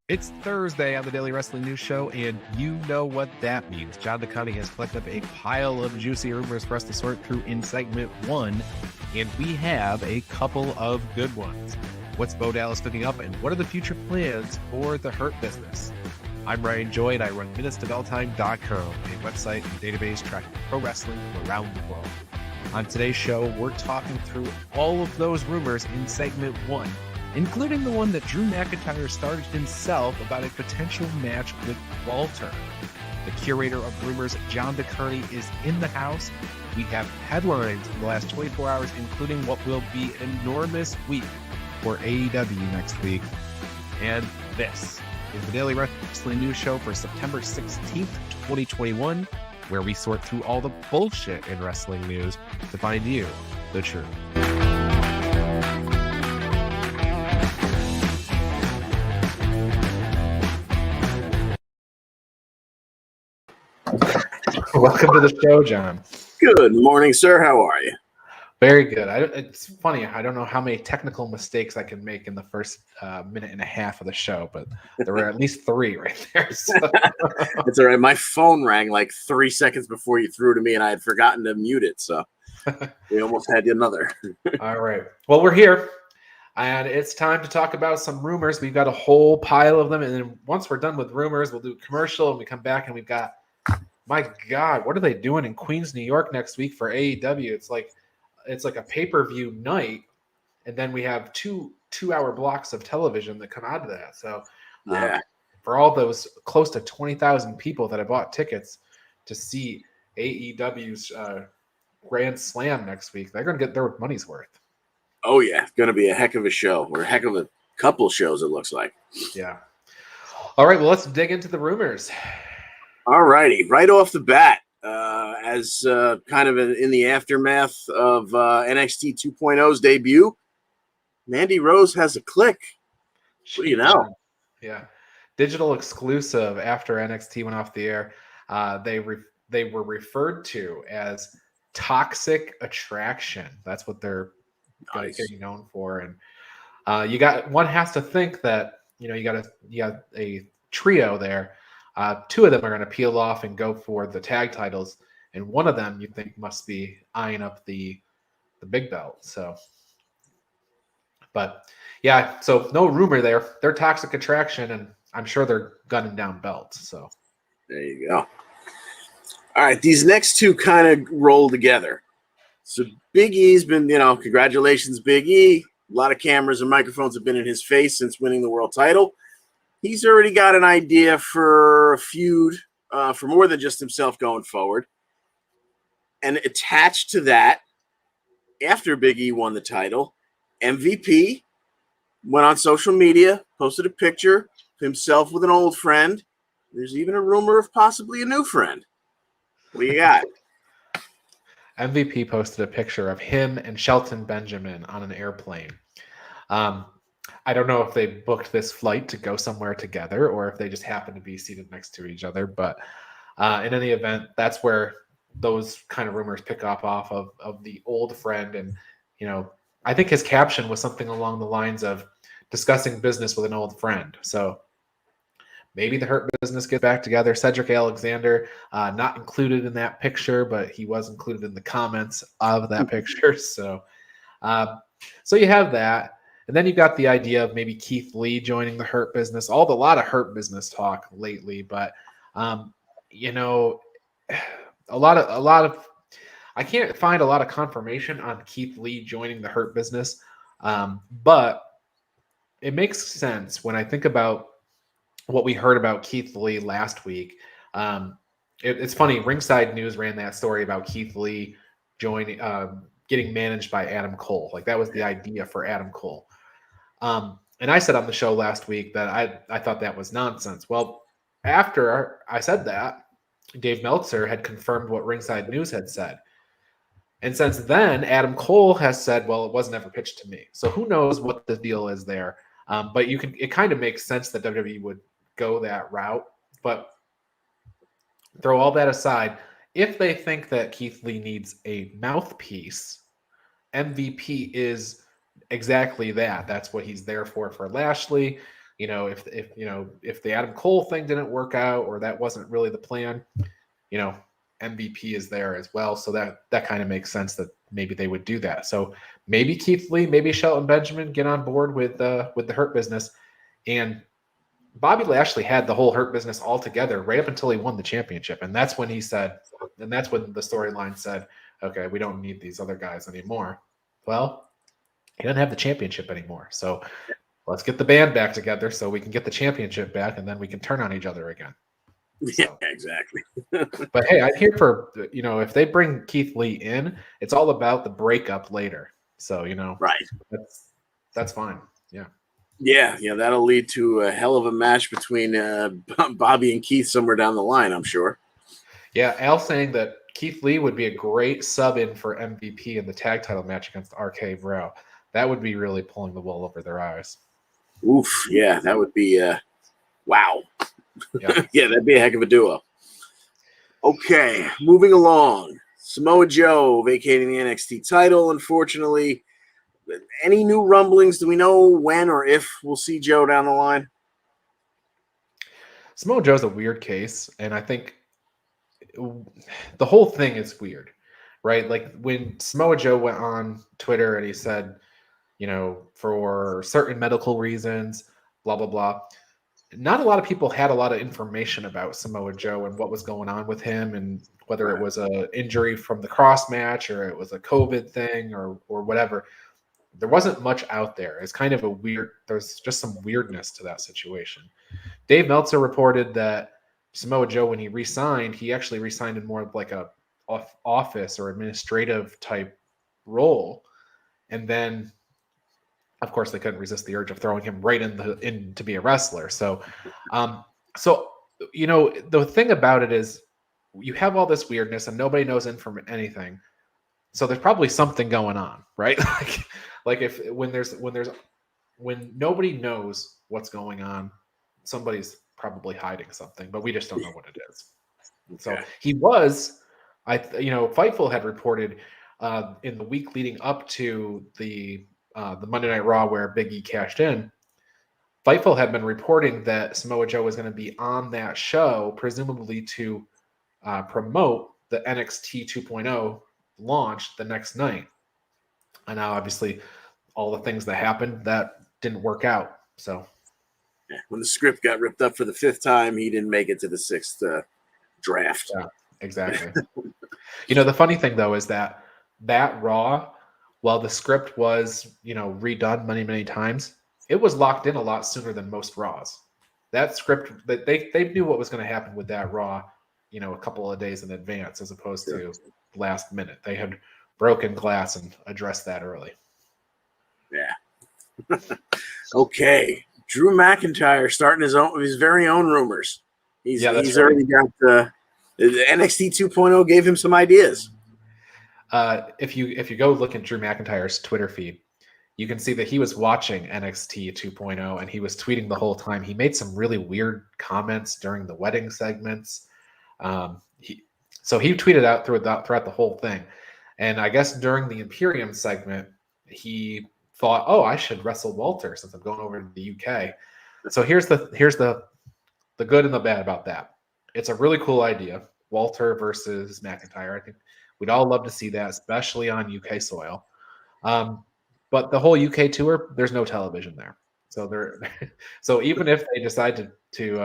It's Thursday on the Daily Wrestling News Show, and you know what that means. John DeConnie has collected up a pile of juicy rumors for us to sort through in segment one, and we have a couple of good ones. What's Bo Dallas cooking up, and what are the future plans for the Hurt Business? I'm Ryan Joy, and I run MinutesToBellTime.com, a website and database tracking pro wrestling from around the world. On today's show, we're talking through all of those rumors in segment one, including the one that Drew McIntyre started himself about a potential match with Walter. The curator of rumors, John DeConnie, is in the house. We have headlines in the last 24 hours, including what will be an enormous week for AEW next week. And this is the Daily Wrestling News Show for September 16th, 2021, where we sort through all the bullshit in wrestling news to find you the truth. Welcome to the show, John. Good morning, sir. How are you? Very good. It's funny. I don't know how many technical mistakes I can make in the first minute and a half of the show, but there were at least three right there. So. It's all right. My phone rang like 3 seconds before you threw to me, and I had forgotten to mute it, so we almost had another. All right. Well, we're here, and it's time to talk about some rumors. We've got a whole pile of them, and then once we're done with rumors, we'll do a commercial, and we come back, and we've got, my God, what are they doing in Queens, New York next week for AEW? It's like a pay-per-view night, and then we have two-hour blocks of television that come out of that. So Yeah. For all those close to 20,000 people that have bought tickets to see AEW's Grand Slam next week, they're going to get their money's worth. Oh, yeah. It's going to be a heck of a show, or a heck of a couple shows, it looks like. Yeah. All right, well, let's dig into the rumors. All righty. Right off the bat, as kind of in the aftermath of NXT 2.0's debut, Mandy Rose has a click. What do you know? Yeah. Digital exclusive after NXT went off the air. They were referred to as Toxic Attraction. That's what they're getting known for. And one has to think that, you got a trio there. Two of them are going to peel off and go for the tag titles, and one of them you think must be eyeing up the big belt. But yeah, so no rumor there. They're Toxic Attraction, and I'm sure they're gunning down belts. So there you go. All right, these next two kind of roll together. So Big E's been, congratulations, Big E. A lot of cameras and microphones have been in his face since winning the world title. He's already got an idea for a feud for more than just himself going forward. And attached to that, after Big E won the title, MVP went on social media, posted a picture of himself with an old friend. There's even a rumor of possibly a new friend. What do you got? MVP posted a picture of him and Shelton Benjamin on an airplane. I don't know if they booked this flight to go somewhere together or if they just happen to be seated next to each other. But in any event, that's where those kind of rumors pick up off of the old friend. And, I think his caption was something along the lines of discussing business with an old friend. So maybe the Hurt Business gets back together. Cedric Alexander, not included in that picture, but he was included in the comments of that picture. So you have that. And then you got the idea of maybe Keith Lee joining the Hurt Business. A lot of Hurt Business talk lately, but a lot of I can't find a lot of confirmation on Keith Lee joining the Hurt Business, but it makes sense when I think about what we heard about Keith Lee last week. It's funny. Ringside News ran that story about Keith Lee joining, getting managed by Adam Cole. Like that was the idea for Adam Cole. And I said on the show last week that I thought that was nonsense. Well, after I said that, Dave Meltzer had confirmed what Ringside News had said. And since then, Adam Cole has said, well, it wasn't ever pitched to me. So who knows what the deal is there. But it kind of makes sense that WWE would go that route. But throw all that aside, if they think that Keith Lee needs a mouthpiece, MVP is exactly that. That's what he's there for Lashley. if the Adam Cole thing didn't work out or that wasn't really the plan, MVP is there as well. So that kind of makes sense that maybe they would do that. So maybe Keith Lee, maybe Shelton Benjamin get on board with the Hurt Business. And Bobby Lashley had the whole Hurt Business all together right up until he won the championship. And that's when that's when the storyline said, okay, we don't need these other guys anymore. Well, he doesn't have the championship anymore. So let's get the band back together so we can get the championship back and then we can turn on each other again. Yeah, exactly. But hey, I'm here for, if they bring Keith Lee in, it's all about the breakup later. So, right. That's fine. Yeah. Yeah, that'll lead to a hell of a match between Bobby and Keith somewhere down the line, I'm sure. Yeah, Al saying that Keith Lee would be a great sub-in for MVP in the tag title match against RK Bro. That would be really pulling the wool over their eyes. Oof, yeah, that would be wow. Yeah. Yeah, that'd be a heck of a duo. Okay, moving along. Samoa Joe vacating the NXT title, unfortunately. Any new rumblings? Do we know when or if we'll see Joe down the line? Samoa Joe's a weird case, and I think the whole thing is weird, right? Like when Samoa Joe went on Twitter and he said, for certain medical reasons, blah, blah, blah. Not a lot of people had a lot of information about Samoa Joe and what was going on with him and whether it was an injury from the cross match or it was a COVID thing or whatever. There wasn't much out there. It's kind of there's just some weirdness to that situation. Dave Meltzer reported that Samoa Joe, when he re-signed, he actually re-signed in more of like a office or administrative type role. And then, of course, they couldn't resist the urge of throwing him right in to be a wrestler. So, the thing about it is you have all this weirdness and nobody knows anything. So there's probably something going on, right? like when nobody knows what's going on, somebody's probably hiding something, but we just don't know what it is. Okay. So he was, Fightful had reported in the week leading up to the Monday Night Raw where Big E cashed in. Fightful had been reporting that Samoa Joe was going to be on that show, presumably to promote the NXT 2.0 launch the next night. And now, obviously, all the things that happened, that didn't work out. So, when the script got ripped up for the 5th time, he didn't make it to the 6th draft. Yeah, exactly. The funny thing, though, is that Raw, while the script was, redone many, many times, it was locked in a lot sooner than most Raws. That script, they knew what was going to happen with that Raw, a couple of days in advance, as opposed to last minute. They had broken glass and addressed that early. Yeah. Okay. Drew McIntyre starting his very own rumors. He's already got the NXT 2.0 gave him some ideas. If you go look at Drew McIntyre's Twitter feed, you can see that he was watching NXT 2.0 and he was tweeting the whole time. He made some really weird comments during the wedding segments. He tweeted out throughout the whole thing. And I guess during the Imperium segment, he thought, "Oh, I should wrestle Walter since I'm going over to the UK." So here's the good and the bad about that. It's a really cool idea, Walter versus McIntyre. I think we'd all love to see that, especially on UK soil. But the whole UK tour, there's no television there. So even if they decide to do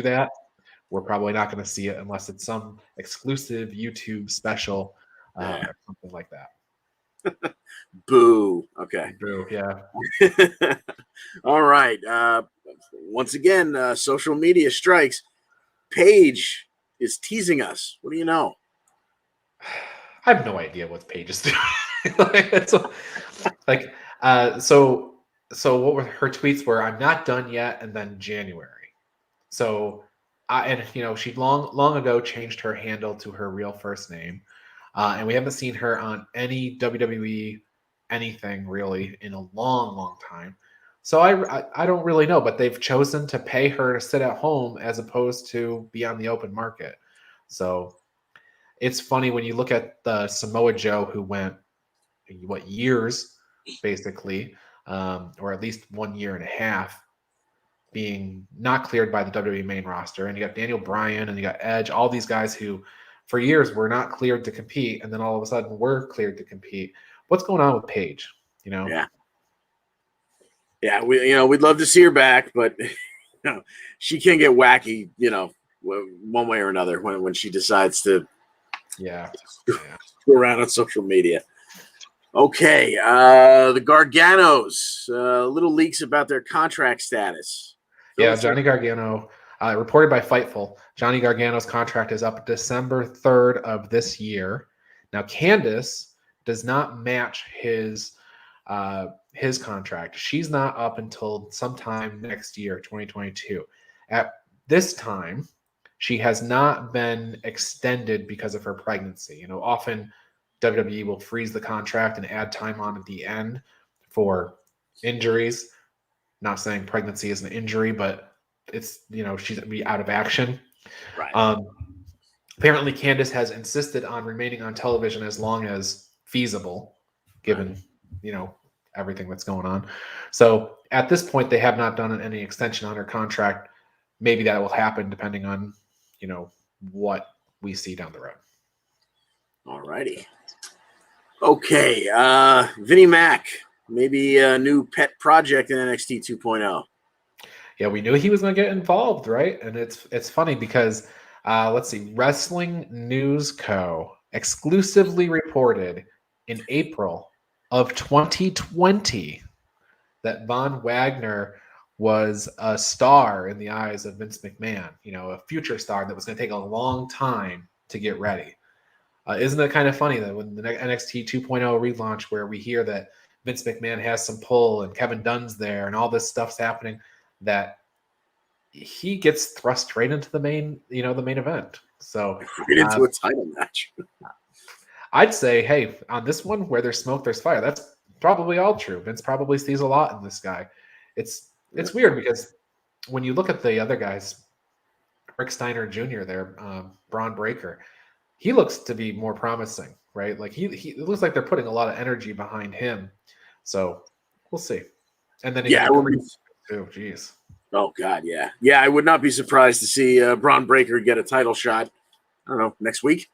that, we're probably not going to see it unless it's some exclusive YouTube special or something like that. Boo. Okay. Boo. Yeah. All right. Once again, social media strikes. Paige is teasing us. What do you know? I have no idea what Paige is doing. So what were her tweets were? I'm not done yet, and then January. So, she long ago changed her handle to her real first name, and we haven't seen her on any WWE anything really in a long time. So I don't really know, but they've chosen to pay her to sit at home as opposed to be on the open market. So it's funny when you look at the Samoa Joe who went years basically, or at least 1.5 years. being not cleared by the WWE main roster. And you got Daniel Bryan and you got Edge, all these guys who for years were not cleared to compete. And then all of a sudden were cleared to compete. What's going on with Paige? You know? Yeah. Yeah. We'd love to see her back, but she can get wacky, one way or another when she decides to go around on social media. Okay. The Garganos, little leaks about their contract status. Yeah, Johnny Gargano, reported by Fightful, Johnny Gargano's contract is up December 3rd of this year. Now, Candice does not match his contract. She's not up until sometime next year, 2022. At this time, she has not been extended because of her pregnancy. Often WWE will freeze the contract and add time on at the end for injuries. Not saying pregnancy is an injury, but it's, she's going to be out of action. Right. Apparently, Candice has insisted on remaining on television as long as feasible, given, everything that's going on. So at this point, they have not done any extension on her contract. Maybe that will happen depending on, what we see down the road. All righty. Okay. Vinnie Mac. Maybe a new pet project in NXT 2.0. Yeah, we knew he was going to get involved, right? And it's funny because, let's see, Wrestling News Co. exclusively reported in April of 2020 that Von Wagner was a star in the eyes of Vince McMahon, a future star that was going to take a long time to get ready. Isn't it kind of funny that when the NXT 2.0 relaunch, where we hear that Vince McMahon has some pull and Kevin Dunn's there and all this stuff's happening, that he gets thrust right into the main event. So right into a title match. I'd say, hey, on this one, where there's smoke, there's fire. That's probably all true. Vince probably sees a lot in this guy. It's weird because when you look at the other guys, Rick Steiner Jr. there, Braun Breaker, he looks to be more promising, right? Like he it looks like they're putting a lot of energy behind him. So we'll see. And then geez. Oh God, yeah. Yeah, I would not be surprised to see Braun Breaker get a title shot. I don't know, next week.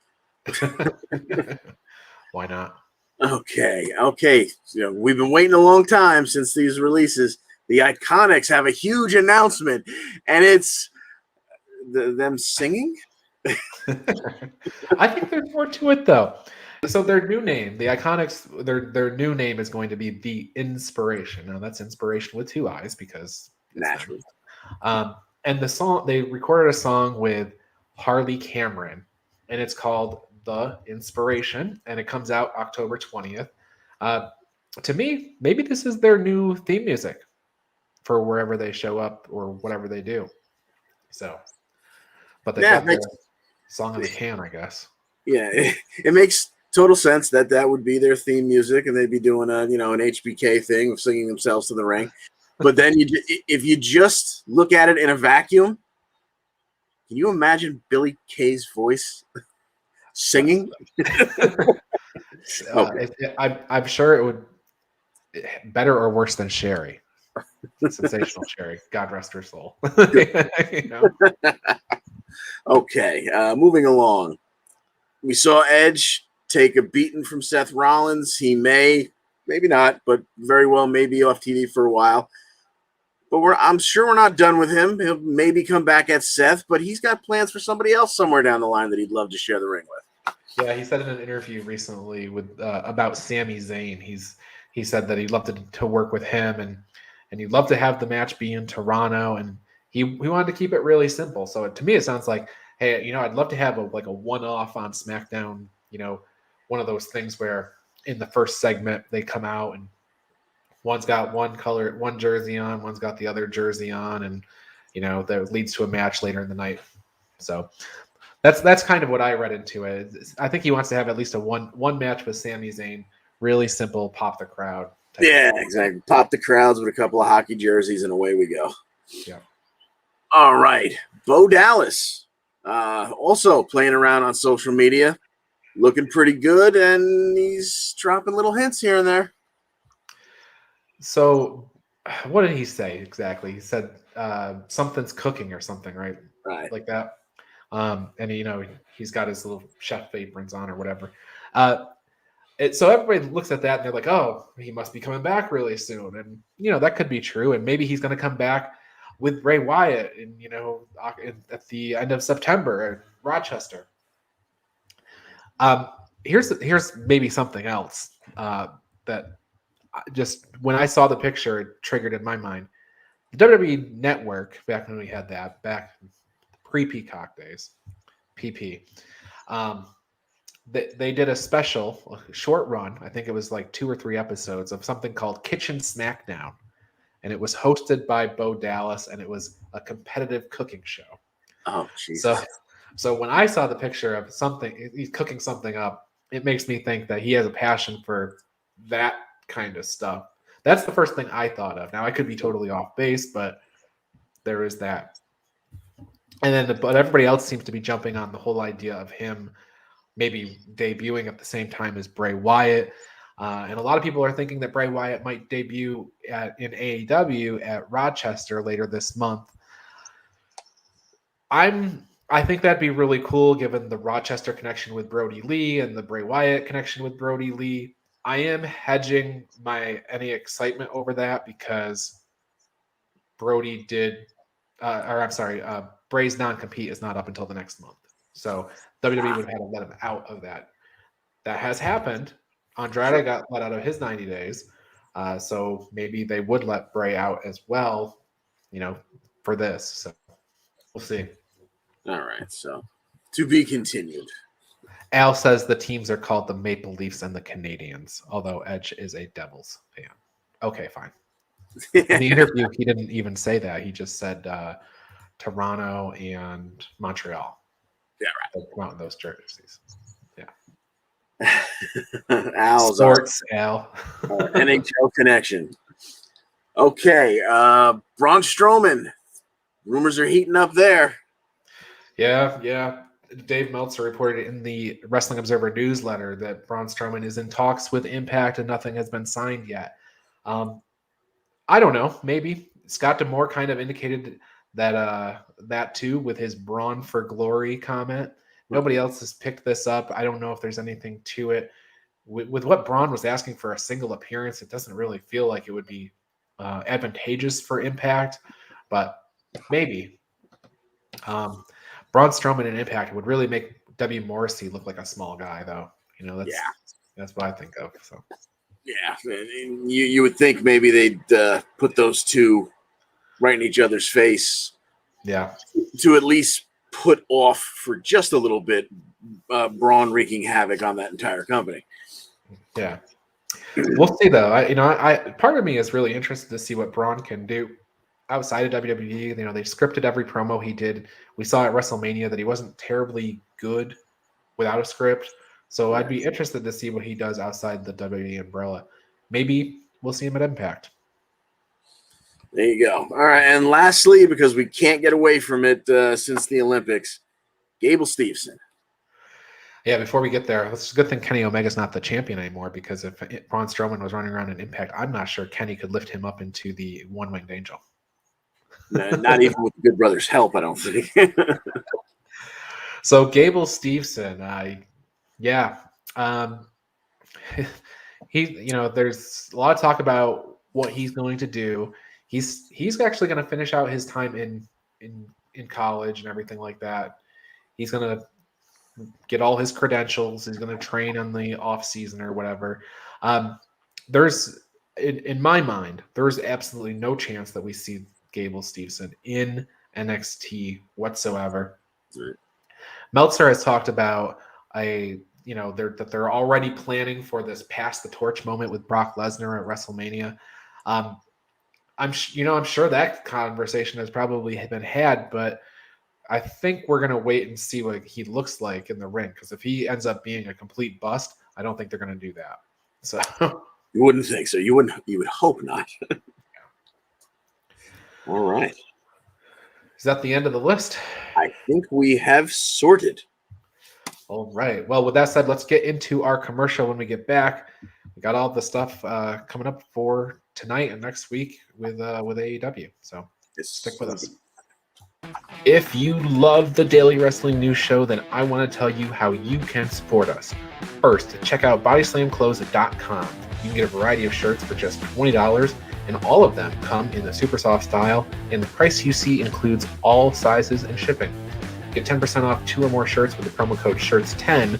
Why not? Okay. We've been waiting a long time since these releases. The Iconics have a huge announcement, and it's them singing. I think there's more to it, though. So their new name, the Iconics, their new name is going to be The Inspiration. Now that's inspiration with two eyes because naturally. And the song, they recorded a song with Harley Cameron, and it's called The Inspiration, and it comes out October 20th. To me, maybe this is their new theme music for wherever they show up or whatever they do. So, but they got their song in the can, I guess. Yeah, it makes total sense that would be their theme music, and they'd be doing an HBK thing of singing themselves to the ring. But then if you just look at it in a vacuum, can you imagine Billy Kay's voice singing? I'm sure it would better or worse than Sherry. Sensational Sherry. God rest her soul. Okay, moving along. We saw Edge take a beating from Seth Rollins. He maybe not, but very well may be off TV for a while. But I'm sure we're not done with him. He'll maybe come back at Seth, but he's got plans for somebody else somewhere down the line that he'd love to share the ring with. Yeah, he said in an interview recently with about Sami Zayn, he said that he'd love to work with him and he'd love to have the match be in Toronto, and he wanted to keep it really simple. So to me, it sounds like, hey, I'd love to have a one-off on SmackDown, one of those things where in the first segment they come out and one's got one jersey on, one's got the other jersey on, and that leads to a match later in the night. So that's kind of what I read into it. I think he wants to have at least a one match with Sami Zayn, really simple, pop the crowd. Yeah, exactly. Pop the crowds with a couple of hockey jerseys, and away we go. Yeah. All right, Bo Dallas, also playing around on social media, looking pretty good, and he's dropping little hints here and there. So what did he say exactly? He said something's cooking or something, right? Right. Like that. And he's got his little chef aprons on or whatever. So everybody looks at that and they're like, oh, he must be coming back really soon. And, that could be true. And maybe he's going to come back with Bray Wyatt and, at the end of September in Rochester. Here's maybe something else that just when I saw the picture, it triggered in my mind. The WWE Network, back when we had that, back pre-Peacock days, PP, they did a special, a short run. I think it was like 2 or 3 episodes of something called Kitchen Smackdown. And it was hosted by Bo Dallas, and it was a competitive cooking show. Oh, Jesus. So when I saw the picture of something, he's cooking something up, it makes me think that he has a passion for that kind of stuff. That's the first thing I thought of. Now, I could be totally off base, but there is that. And then, but everybody else seems to be jumping on the whole idea of him maybe debuting at the same time as Bray Wyatt. And a lot of people are thinking that Bray Wyatt might debut in AEW at Rochester later this month. I think that'd be really cool given the Rochester connection with Brody Lee and the Bray Wyatt connection with Brody Lee. I am hedging any excitement over that because Brody Bray's non-compete is not up until the next month. So WWE would have had to let him out of that. That has happened. Andrade got let out of his 90 days. So maybe they would let Bray out as well, for this. So we'll see. All right. So to be continued. Al says the teams are called the Maple Leafs and the Canadians, although Edge is a Devils fan. Okay, fine. In the interview, he didn't even say that. He just said Toronto and Montreal. Yeah, right. They come out in those jerseys. Al's Sports, Al. NHL connection. Okay, Braun Strowman. Rumors are heating up there. Yeah. Dave Meltzer reported in the Wrestling Observer newsletter that Braun Strowman is in talks with Impact and nothing has been signed yet. I don't know. Maybe Scott D'Amore kind of indicated that too with his Braun for Glory comment. Nobody else has picked this up. I don't know if there's anything to it. With what Braun was asking for a single appearance, it doesn't really feel like it would be advantageous for Impact, but maybe. Braun Strowman in Impact would really make W. Morrissey look like a small guy, though. That's what I think of. So. Yeah, you would think maybe they'd put those two right in each other's face. Yeah. To at least put off for just a little bit Braun wreaking havoc on that entire company. Yeah. We'll see, though. I part of me is really interested to see what Braun can do outside of WWE. They scripted every promo he did. We saw at WrestleMania that he wasn't terribly good without a script. So I'd be interested to see what he does outside the WWE umbrella. Maybe we'll see him at Impact. There you go. All right, and lastly, because we can't get away from it since the Olympics, Gable Steveson. Yeah, before we get there, it's a good thing Kenny Omega's not the champion anymore, because if Braun Strowman was running around in Impact, I'm not sure Kenny could lift him up into the one-winged angel. Not even with the Good Brothers' help, I don't think. So Gable Steveson, there's a lot of talk about what he's going to do. He's actually going to finish out his time in college and everything like that. He's going to get all his credentials. He's going to train on the off season or whatever. There's in my mind, there's absolutely no chance that we see Gable Steveson in NXT whatsoever. Right. Meltzer has talked about that they're already planning for this pass the torch moment with Brock Lesnar at WrestleMania. I'm sure that conversation has probably been had, but I think we're going to wait and see what he looks like in the ring, because if he ends up being a complete bust, I don't think they're going to do that. So you wouldn't think so. You would hope not. All right. Is that the end of the list? I think we have sorted. All right. Well, with that said, let's get into our commercial when we get back. We got all the stuff coming up for tonight and next week with AEW. So stick with us. Good. If you love the Daily Wrestling News Show, then I want to tell you how you can support us. First, check out bodyslamclothes.com. You can get a variety of shirts for just $20, and all of them come in the super soft style, and the price you see includes all sizes and shipping. Get 10% off 2 or more shirts with the promo code SHIRTS10.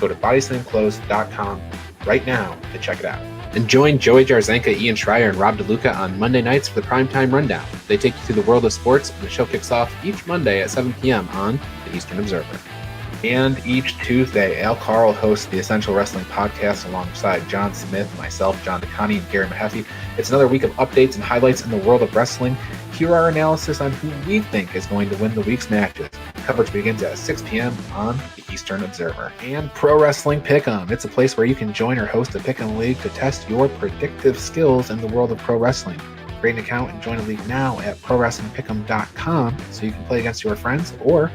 Go to bodyslamclothes.com right now to check it out. And join Joey Jarzenka, Ian Schreier, and Rob DeLuca on Monday nights for the Primetime Rundown. They take you through the world of sports, and the show kicks off each Monday at 7 p.m. on the Eastern Observer. And each Tuesday, Al Carl hosts the Essential Wrestling Podcast alongside John Smith, myself, John DeConnie, and Gary Mahaffey. It's another week of updates and highlights in the world of wrestling. Here are our analysis on who we think is going to win the week's matches. Coverage begins at 6 p.m. on the Eastern Observer. And Pro Wrestling Pick'em. It's a place where you can join or host a Pick'em League to test your predictive skills in the world of pro wrestling. Create an account and join a league now at ProWrestlingPick'em.com so you can play against your friends or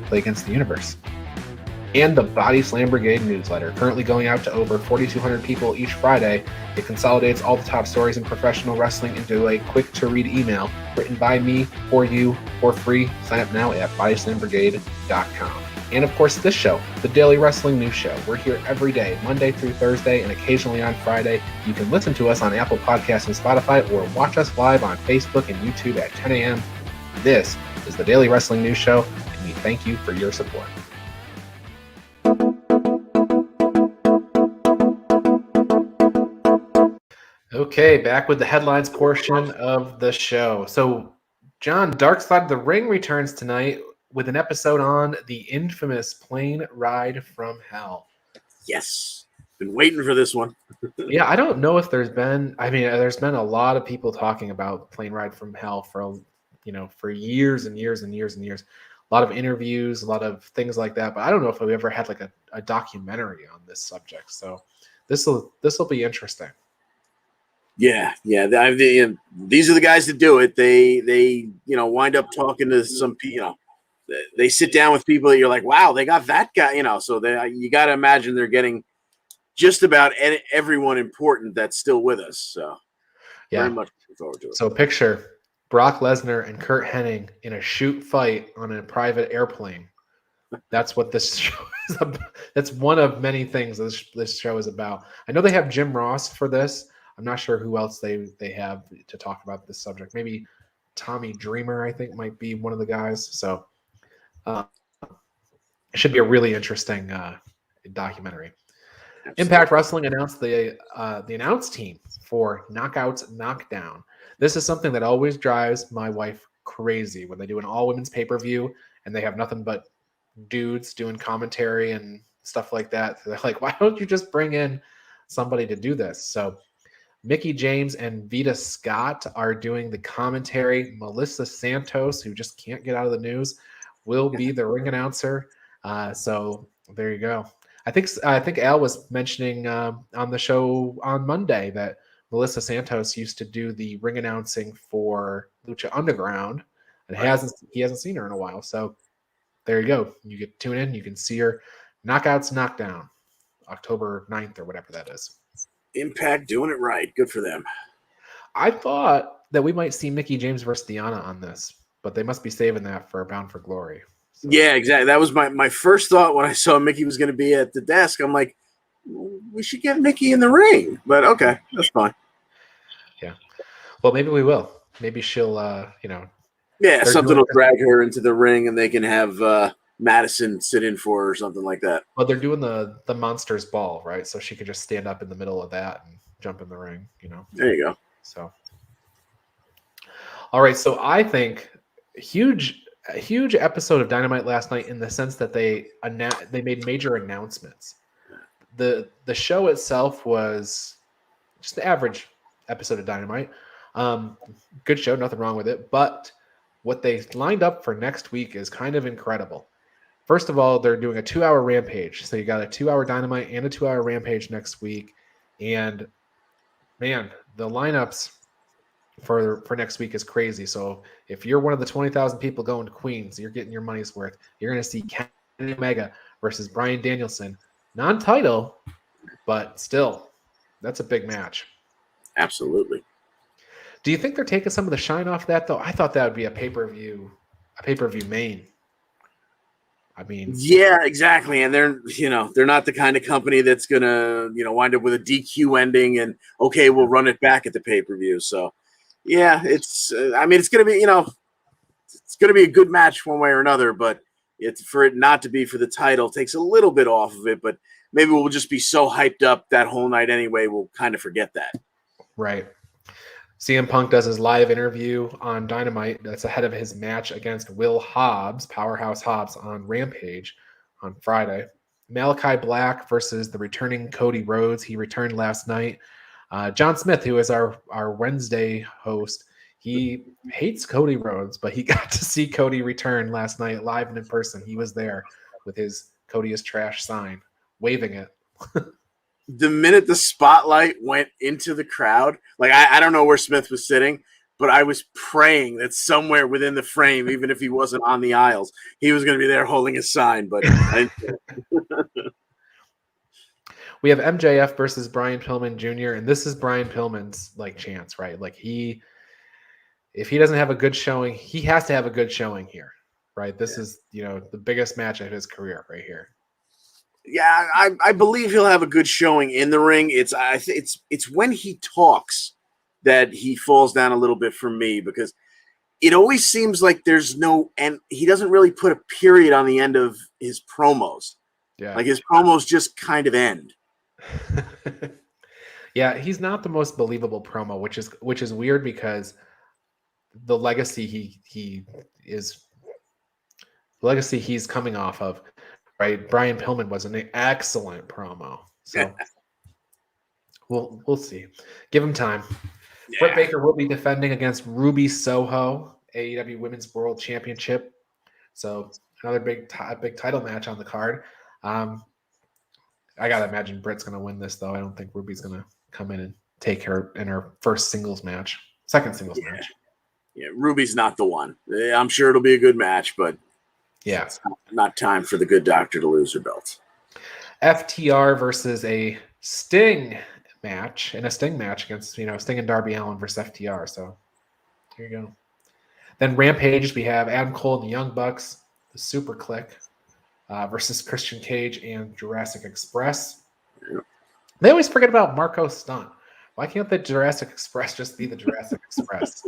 play against the universe. And the Body Slam Brigade newsletter, currently going out to over 4,200 people each Friday. It consolidates all the top stories in professional wrestling into a quick-to-read email written by me for you for free. Sign up now at bodyslambrigade.com. And of course, this show, the Daily Wrestling News Show. We're here every day, Monday through Thursday, and occasionally on Friday. You can listen to us on Apple Podcasts and Spotify, or watch us live on Facebook and YouTube at 10 a.m. This is the Daily Wrestling News Show, and we thank you for your support. Okay, back with the headlines portion of the show. So, John, Dark Side of the Ring returns tonight with an episode on the infamous plane ride from hell. Yes. Been waiting for this one. Yeah, I don't know if there's been a lot of people talking about plane ride from hell for years and years and years and years. A lot of interviews, a lot of things like that, but I don't know if we ever had like a documentary on this subject. So this will be interesting. Yeah. These are the guys that do it. They wind up talking to some people. They sit down with people that you're like, wow, they got that guy. So you got to imagine they're getting just about everyone important that's still with us. So yeah, very much looking forward to it. So picture Brock Lesnar and Kurt Hennig in a shoot fight on a private airplane. That's what this show is about. That's one of many things this show is about. I know they have Jim Ross for this. I'm not sure who else they have to talk about this subject. Maybe Tommy Dreamer, I think, might be one of the guys. So it should be a really interesting documentary. Absolutely. Impact Wrestling announced the announce team for Knockouts Knockdown. This is something that always drives my wife crazy when they do an all-women's pay-per-view and they have nothing but dudes doing commentary and stuff like that. They're like, why don't you just bring in somebody to do this? So Mickie James and Vita Scott are doing the commentary. Melissa Santos, who just can't get out of the news, will be the ring announcer. So there you go. I think Al was mentioning on the show on Monday that Melissa Santos used to do the ring announcing for Lucha Underground, and he hasn't seen her in a while. So there you go. You get tune in. You can see her. Knockouts Knockdown, October 9th or whatever that is. Impact doing it right. Good for them. I thought that we might see Mickie James versus Diana on this, but they must be saving that for Bound for Glory. So. Yeah, exactly. That was my first thought when I saw Mickie was going to be at the desk. I'm like, we should get Mickie in the ring. But okay, that's fine. Yeah. Well, maybe we will. Maybe she'll, Yeah, something will drag her into the ring and they can have Madison sit in for her or something like that. Well, they're doing the Monsters Ball, right? So she could just stand up in the middle of that and jump in the ring, There you go. So, all right. So I think a huge episode of Dynamite last night in the sense that they made major announcements. The show itself was just the average episode of Dynamite. Good show, nothing wrong with it. But what they lined up for next week is kind of incredible. First of all, they're doing a 2-hour Rampage. So you got a 2-hour Dynamite and a 2-hour Rampage next week. And man, the lineups for next week is crazy. So if you're one of the 20,000 people going to Queens, you're getting your money's worth. You're going to see Kenny Omega versus Bryan Danielson. Non-title, but still, that's a big match. Absolutely. Do you think they're taking some of the shine off that though? I thought that would be a pay-per-view main. I mean, yeah, exactly. And they're not the kind of company that's gonna, wind up with a DQ ending and okay, we'll run it back at the pay-per-view. So yeah, it's it's gonna be, it's gonna be a good match one way or another, but it's for it not to be for the title takes a little bit off of it, but maybe we'll just be so hyped up that whole night anyway, we'll kind of forget that. Right. CM Punk does his live interview on Dynamite. That's ahead of his match against Will Hobbs, Powerhouse Hobbs, on Rampage on Friday. Malachi Black versus the returning Cody Rhodes. He returned last night. John Smith, who is our Wednesday host, he hates Cody Rhodes, but he got to see Cody return last night live and in person. He was there with his Cody is trash sign, waving it. The minute the spotlight went into the crowd, like I don't know where Smith was sitting, but I was praying that somewhere within the frame, even if he wasn't on the aisles, he was going to be there holding his sign. But we have MJF versus Brian Pilman Jr., and this is Brian Pillman's chance, right? If he doesn't have a good showing, he has to have a good showing here, right? This is the biggest match of his career right here. Yeah, I believe he'll have a good showing in the ring. It's when he talks that he falls down a little bit for me, because it always seems like there's no end. He doesn't really put a period on the end of his promos. Yeah, like his promos just kind of end. Yeah, he's not the most believable promo, which is weird because the legacy he's coming off of. Right, Brian Pillman was an excellent promo, so we'll see. Give him time. Yeah. Britt Baker will be defending against Ruby Soho, AEW Women's World Championship. So another big title match on the card. I gotta imagine Britt's gonna win this, though. I don't think Ruby's gonna come in and take her in her second singles match. Yeah, Ruby's not the one. I'm sure it'll be a good match, but. Yeah. It's not time for the Good Doctor to lose her belt. FTR versus a Sting match, against, Sting and Darby Allin versus FTR. So here you go. Then Rampage, we have Adam Cole and the Young Bucks, the Super Click, versus Christian Cage and Jurassic Express. Yeah. They always forget about Marco Stunt. Why can't the Jurassic Express just be the Jurassic Express?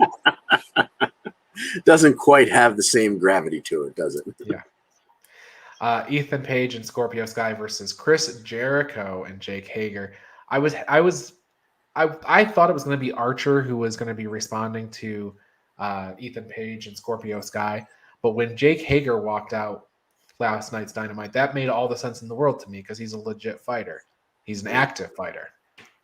Doesn't quite have the same gravity to it, does it? Yeah. Ethan Page and Scorpio Sky versus Chris Jericho and Jake Hager. I thought it was going to be Archer who was going to be responding to Ethan Page and Scorpio Sky, but when Jake Hager walked out last night's Dynamite, that made all the sense in the world to me because he's a legit fighter. He's an active fighter.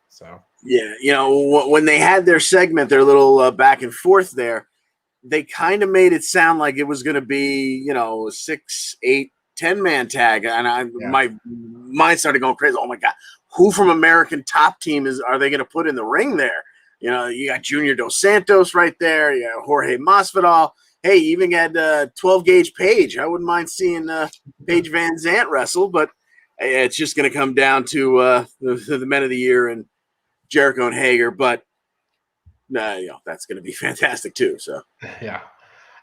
So yeah, when they had their segment, their little back and forth there, they kind of made it sound like it was going to be, a 6, 8, 10-man tag. And my mind started going crazy. Oh, my God. Who from American Top Team are they going to put in the ring there? You got Junior Dos Santos right there. You got Jorge Masvidal. Hey, you even had 12-gauge Page. I wouldn't mind seeing Paige Van Zant wrestle, but it's just going to come down to the Men of the Year and Jericho and Hager. But that's going to be fantastic too. So yeah,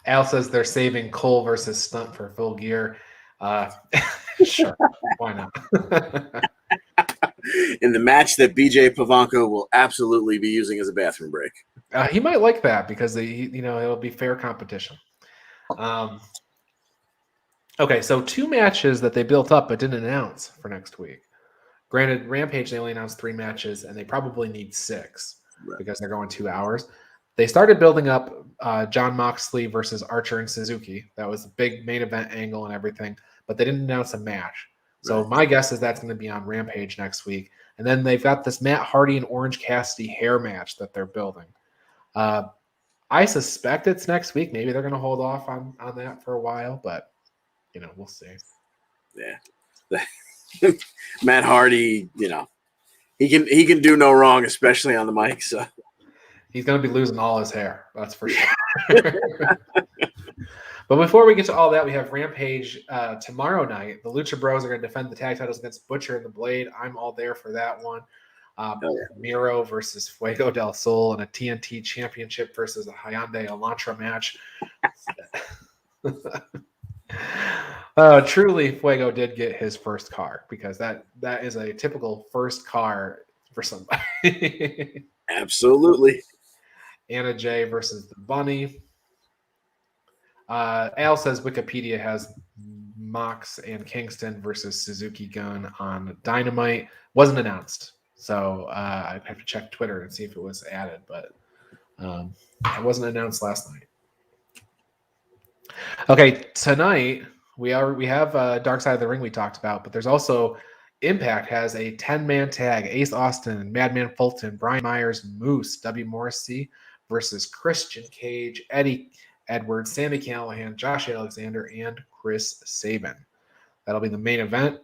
Al says they're saving Cole versus Stunt for Full Gear. Sure, why not? In the match that BJ Pavanko will absolutely be using as a bathroom break. He might like that because it'll be fair competition. Okay, so 2 matches that they built up but didn't announce for next week. Granted, Rampage they only announced 3 matches and they probably need 6. Right. Because they're going 2 hours. They started building up Jon Moxley versus Archer and Suzuki. That was a big main event angle and everything, but they didn't announce a match. So my guess is that's going to be on Rampage next week. And then they've got this Matt Hardy and Orange Cassidy hair match that they're building. I suspect it's next week. Maybe they're going to hold off on that for a while, but we'll see. Yeah. Matt Hardy, He can do no wrong, especially on the mic. So he's going to be losing all his hair. That's for sure. But before we get to all that, we have Rampage tomorrow night. The Lucha Bros are going to defend the tag titles against Butcher and the Blade. I'm all there for that one. Miro versus Fuego del Sol in a TNT Championship versus a Hyundai Elantra match. Truly, Fuego did get his first car, because that is a typical first car for somebody. Absolutely. Anna Jay versus the Bunny. Al says Wikipedia has Mox and Kingston versus Suzuki Gun on Dynamite. Wasn't announced, so I'd have to check Twitter and see if it was added, but it wasn't announced last night. Okay, tonight we have Dark Side of the Ring we talked about, but there's also Impact has a 10-man tag: Ace Austin, Madman Fulton, Brian Myers, Moose, W. Morrissey versus Christian Cage, Eddie Edwards, Sami Callihan, Josh Alexander, and Chris Sabin. That'll be the main event.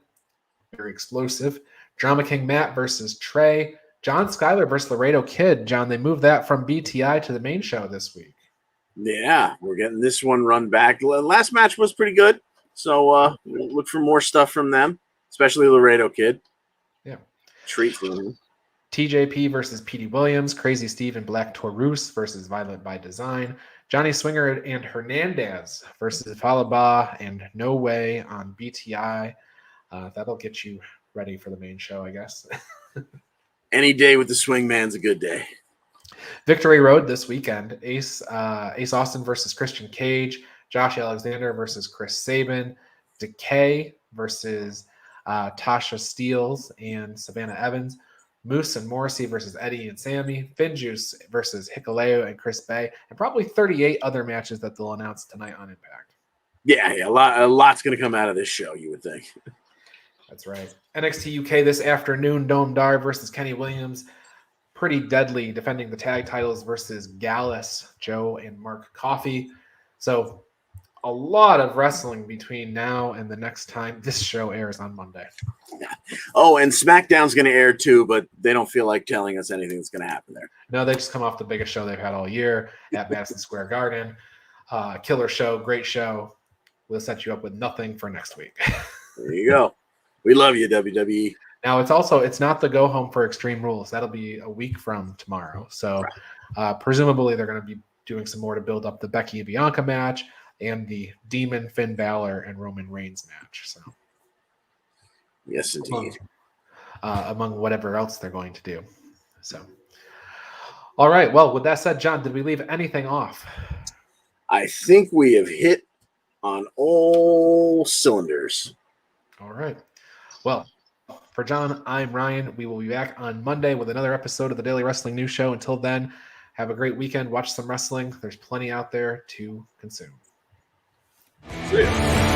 Very explosive. Drama King Matt versus Trey. John Skyler versus Laredo Kid. John, they moved that from BTI to the main show this week. Yeah, we're getting this one run back. Last match was pretty good, so look for more stuff from them, especially Laredo Kid. Yeah. Treat for him. TJP versus Petey Williams. Crazy Steve and Black Taurus versus Violent by Design. Johnny Swinger and Hernandez versus Falaba and No Way on BTI. That'll get you ready for the main show, I guess. Any day with the Swingman's a good day. Victory Road this weekend. Ace Austin versus Christian Cage. Josh Alexander versus Chris Sabin. Decay versus Tasha Steeles and Savannah Evans. Moose and Morrissey versus Eddie and Sammy. Finjuice versus Hikuleo and Chris Bay. And probably 38 other matches that they'll announce tonight on Impact. Yeah, a lot's going to come out of this show, you would think. That's right. NXT UK this afternoon. Dome Dar versus Kenny Williams. Pretty deadly, defending the tag titles versus Gallus, Joe, and Mark Coffey. So a lot of wrestling between now and the next time this show airs on Monday. Oh, and SmackDown's going to air too, but they don't feel like telling us anything that's going to happen there. No, they just come off the biggest show they've had all year at Madison Square Garden. Killer show, great show. We'll set you up with nothing for next week. There you go. We love you, WWE. Now, it's not the go home for Extreme Rules. That'll be a week from tomorrow. So presumably they're going to be doing some more to build up the Becky and Bianca match and the Demon, Finn Balor, and Roman Reigns match. So, yes, indeed. Among whatever else they're going to do. So, all right. Well, with that said, John, did we leave anything off? I think we have hit on all cylinders. All right. Well, for John, I'm Ryan. We will be back on Monday with another episode of the Daily Wrestling News Show. Until then, have a great weekend. Watch some wrestling. There's plenty out there to consume. See ya.